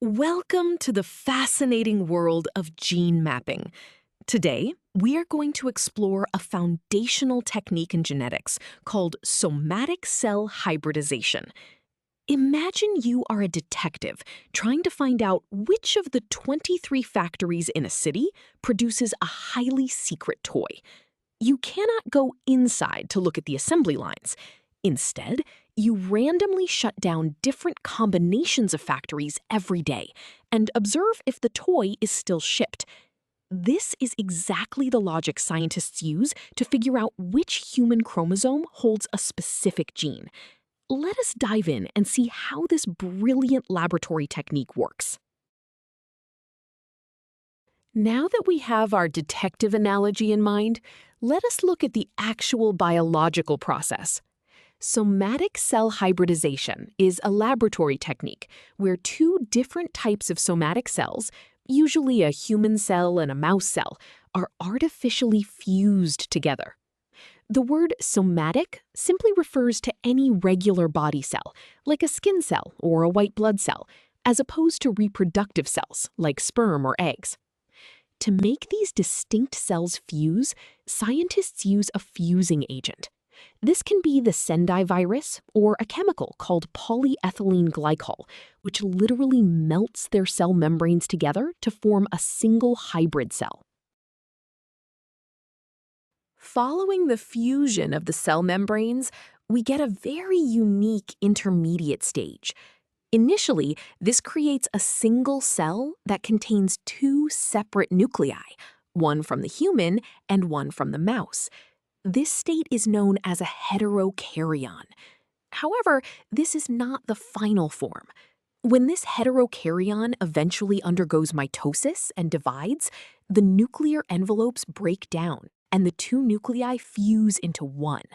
Welcome to the fascinating world of gene mapping. Today, we are going to explore a foundational technique in genetics called somatic cell hybridization. Imagine you are a detective trying to find out which of the 23 factories in a city produces a highly secret toy. You cannot go inside to look at the assembly lines. Instead, you randomly shut down different combinations of factories every day and observe if the toy is still shipped. This is exactly the logic scientists use to figure out which human chromosome holds a specific gene. Let us dive in and see how this brilliant laboratory technique works. Now that we have our detective analogy in mind, let us look at the actual biological process. Somatic cell hybridization is a laboratory technique where two different types of somatic cells, usually a human cell and a mouse cell, are artificially fused together. The word somatic simply refers to any regular body cell, like a skin cell or a white blood cell, as opposed to reproductive cells, like sperm or eggs. To make these distinct cells fuse, scientists use a fusing agent. This can be the Sendai virus or a chemical called polyethylene glycol, which literally melts their cell membranes together to form a single hybrid cell. Following the fusion of the cell membranes, we get a very unique intermediate stage. Initially, this creates a single cell that contains two separate nuclei, one from the human and one from the mouse. This state is known as a heterokaryon. However, this is not the final form. When this heterokaryon eventually undergoes mitosis and divides, the nuclear envelopes break down and the two nuclei fuse into one.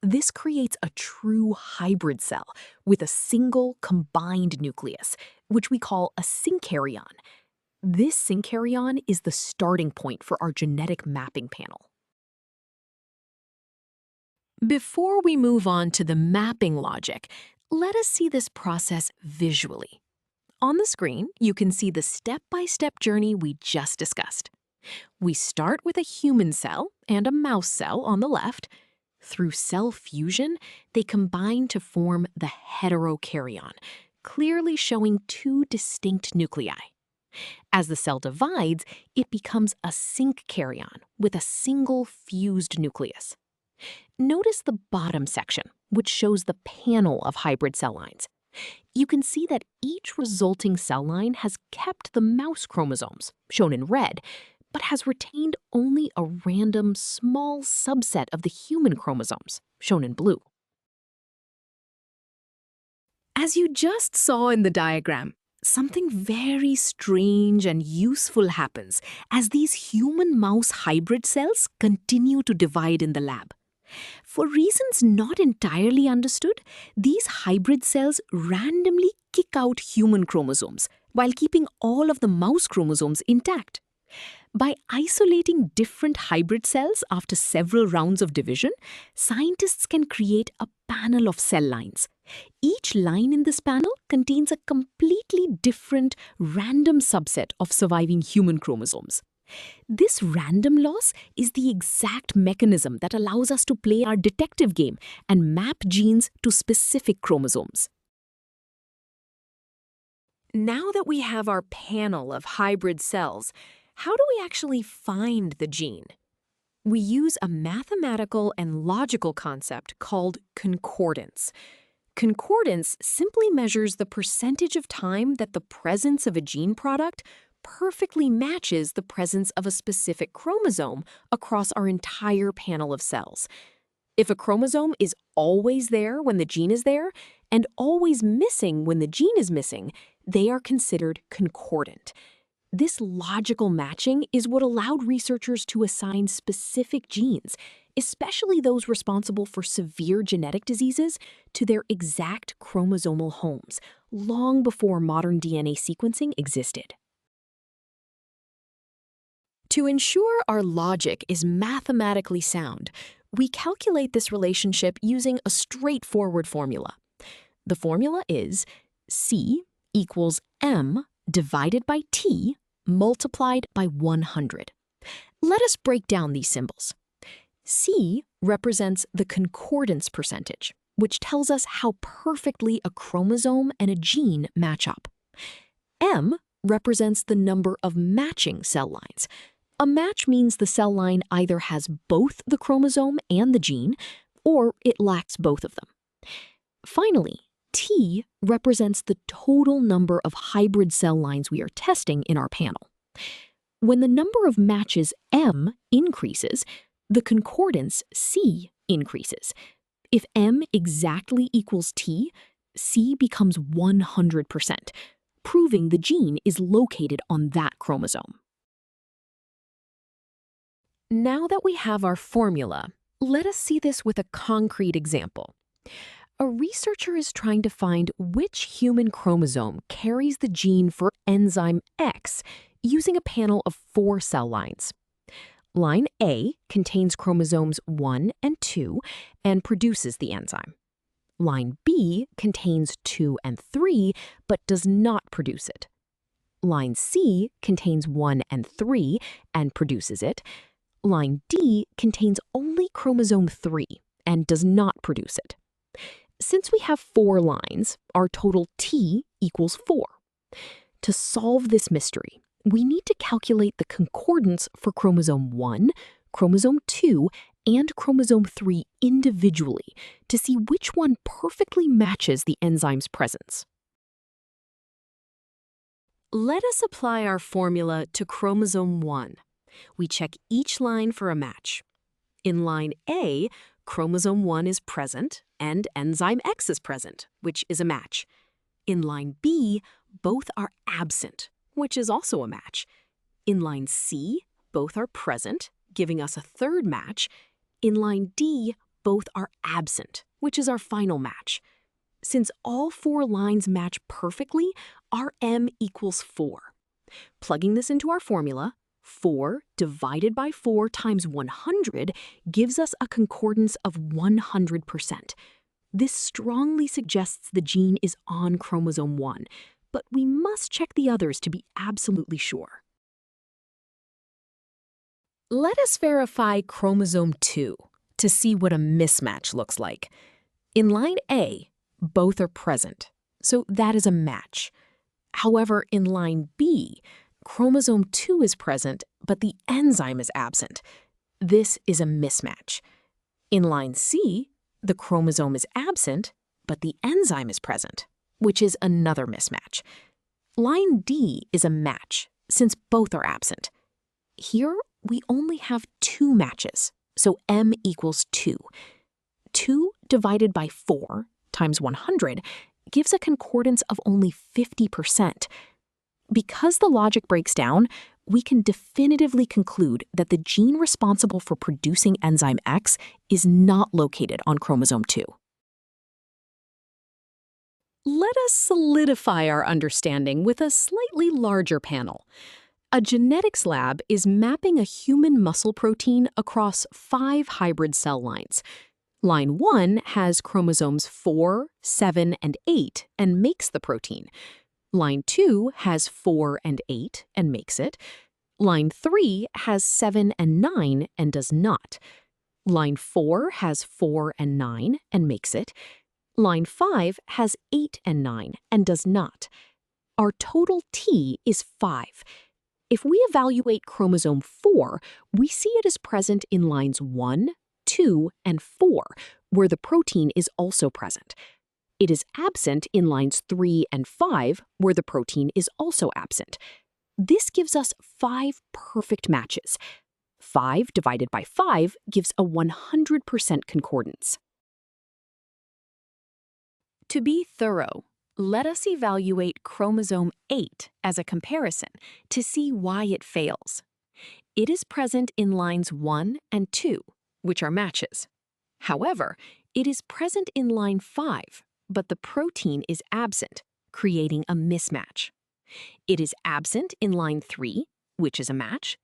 This creates a true hybrid cell with a single combined nucleus, which we call a synkaryon. This synkaryon is the starting point for our genetic mapping panel. Before we move on to the mapping logic, let us see this process visually. On the screen, you can see the step-by-step journey we just discussed. We start with a human cell and a mouse cell on the left. Through cell fusion, they combine to form the heterokaryon, clearly showing two distinct nuclei. As the cell divides, it becomes a synkaryon with a single fused nucleus. Notice the bottom section, which shows the panel of hybrid cell lines. You can see that each resulting cell line has kept the mouse chromosomes, shown in red, but has retained only a random small subset of the human chromosomes, shown in blue. As you just saw in the diagram, something very strange and useful happens as these human-mouse hybrid cells continue to divide in the lab. For reasons not entirely understood, these hybrid cells randomly kick out human chromosomes while keeping all of the mouse chromosomes intact. By isolating different hybrid cells after several rounds of division, scientists can create a panel of cell lines. Each line in this panel contains a completely different, random subset of surviving human chromosomes. This random loss is the exact mechanism that allows us to play our detective game and map genes to specific chromosomes. Now that we have our panel of hybrid cells, how do we actually find the gene? We use a mathematical and logical concept called concordance. Concordance simply measures the percentage of time that the presence of a gene product perfectly matches the presence of a specific chromosome across our entire panel of cells. If a chromosome is always there when the gene is there and always missing when the gene is missing, they are considered concordant. This logical matching is what allowed researchers to assign specific genes, especially those responsible for severe genetic diseases, to their exact chromosomal homes, long before modern DNA sequencing existed. To ensure our logic is mathematically sound, we calculate this relationship using a straightforward formula. The formula is C equals M divided by T multiplied by 100. Let us break down these symbols. C represents the concordance percentage, which tells us how perfectly a chromosome and a gene match up. M represents the number of matching cell lines. A match means the cell line either has both the chromosome and the gene, or it lacks both of them. Finally, T represents the total number of hybrid cell lines we are testing in our panel. When the number of matches M increases, the concordance C increases. If M exactly equals T, C becomes 100%, proving the gene is located on that chromosome. Now that we have our formula, let us see this with a concrete example. A researcher is trying to find which human chromosome carries the gene for enzyme X using a panel of 4 cell lines. Line A contains chromosomes 1 and 2 and produces the enzyme. Line B contains 2 and 3 but does not produce it. Line C contains 1 and 3 and produces it. Line D contains only chromosome 3 and does not produce it. Since we have 4 lines, our total T equals 4. To solve this mystery, we need to calculate the concordance for chromosome 1, chromosome 2, and chromosome 3 individually to see which one perfectly matches the enzyme's presence. Let us apply our formula to chromosome 1. We check each line for a match. In line A, chromosome 1 is present and enzyme X is present, which is a match. In line B, both are absent, which is also a match. In line C, both are present, giving us a third match. In line D, both are absent, which is our final match. Since all 4 lines match perfectly, our M equals 4. Plugging this into our formula, 4 divided by 4 times 100 gives us a concordance of 100%. This strongly suggests the gene is on chromosome 1, but we must check the others to be absolutely sure. Let us verify chromosome 2 to see what a mismatch looks like. In line A, both are present, so that is a match. However, in line B, chromosome 2 is present, but the enzyme is absent. This is a mismatch. In line C, the chromosome is absent, but the enzyme is present, which is another mismatch. Line D is a match, since both are absent. Here, we only have 2 matches, so M equals 2. 2 divided by 4 times 100 gives a concordance of only 50%. Because the logic breaks down, we can definitively conclude that the gene responsible for producing enzyme X is not located on chromosome 2. Let us solidify our understanding with a slightly larger panel. A genetics lab is mapping a human muscle protein across 5 hybrid cell lines. Line 1 has chromosomes 4, 7, and 8 and makes the protein. Line 2 has 4 and 8 and makes it. Line 3 has 7 and 9 and does not. Line 4 has 4 and 9 and makes it. Line 5 has 8 and 9 and does not. Our total T is 5. If we evaluate chromosome 4, we see it is present in lines 1, 2, and 4, where the protein is also present. It is absent in lines 3 and 5, where the protein is also absent. This gives us 5 perfect matches. 5 divided by 5 gives a 100% concordance. To be thorough, let us evaluate chromosome 8 as a comparison to see why it fails. It is present in lines 1 and 2, which are matches. However, it is present in line 5, but the protein is absent, creating a mismatch. It is absent in line 3, which is a match.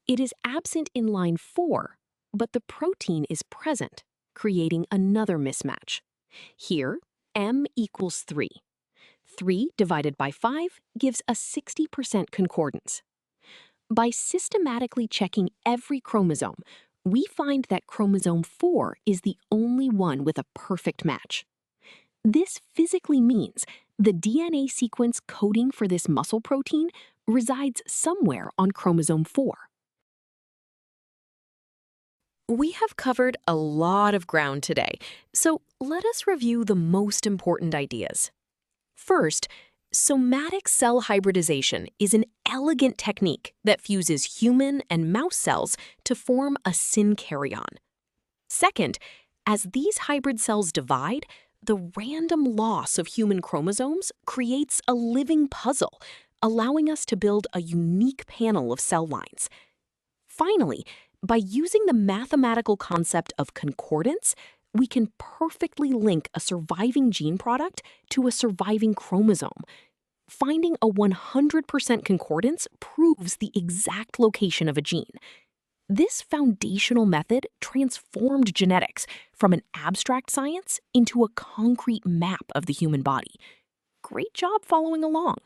It is absent in line 4, but the protein is present, creating another mismatch. Here, M equals 3. 3 divided by 5 gives a 60% concordance. By systematically checking every chromosome, we find that chromosome 4 is the only one with a perfect match. This physically means the DNA sequence coding for this muscle protein resides somewhere on chromosome 4. We have covered a lot of ground today, so let us review the most important ideas. First, somatic cell hybridization is an elegant technique that fuses human and mouse cells to form a synkaryon. Second, as these hybrid cells divide, the random loss of human chromosomes creates a living puzzle, allowing us to build a unique panel of cell lines. Finally, by using the mathematical concept of concordance, we can perfectly link a surviving gene product to a surviving chromosome. Finding a 100% concordance proves the exact location of a gene. This foundational method transformed genetics from an abstract science into a concrete map of the human body. Great job following along.